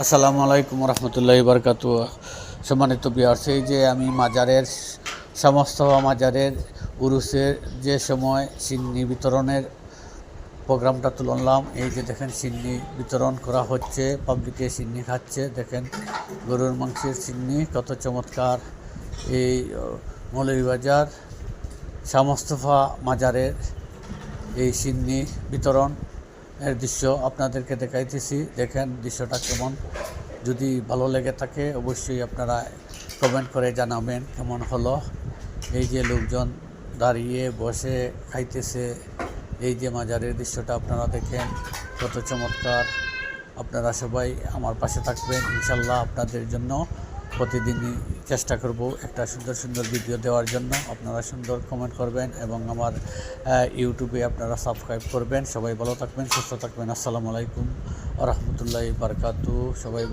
আসসালামু আলাইকুম রহমতুল্লাহি বারকাতু। সম্মানিত ভিউয়ার্স, এই যে আমি মাজারের সমস্ত মাজারের উরুসের যে সময় সিন্নি বিতরণের প্রোগ্রামটা তুললাম। এই যে দেখেন সিন্নি বিতরণ করা হচ্ছে, পাবলিকে সিন্নি খাচ্ছে। দেখেন গরুর মাংসের সিন্নি কত চমৎকার। এই মৌলভীবাজার শাহ মোস্তফা মাজারের এই সিন্নি বিতরণ এর দৃশ্য আপনাদেরকে দেখাইতেছি। দেখেন দৃশ্যটা কেমন। যদি ভালো লেগে থাকে অবশ্যই আপনারা কমেন্ট করে জানাবেন কেমন হলো। এই যে লোকজন দাঁড়িয়ে বসে খাইতেছে, এই যে মাজারের দৃশ্যটা আপনারা দেখেন কত চমৎকার। আপনারা সবাই আমার পাশে থাকবেন ইনশাল্লাহ। আপনাদের জন্য প্রতিদিনই চেষ্টা করব একটা সুন্দর সুন্দর ভিডিও দেওয়ার জন্য। আপনারা সুন্দর কমেন্ট করবেন এবং আমার ইউটিউবে আপনারা সাবস্ক্রাইব করবেন। সবাই ভালো থাকবেন, সুস্থ থাকবেন। আসসালামু আলাইকুম ওয়া রাহমাতুল্লাহি ওয়া বারাকাতুহু। সবাই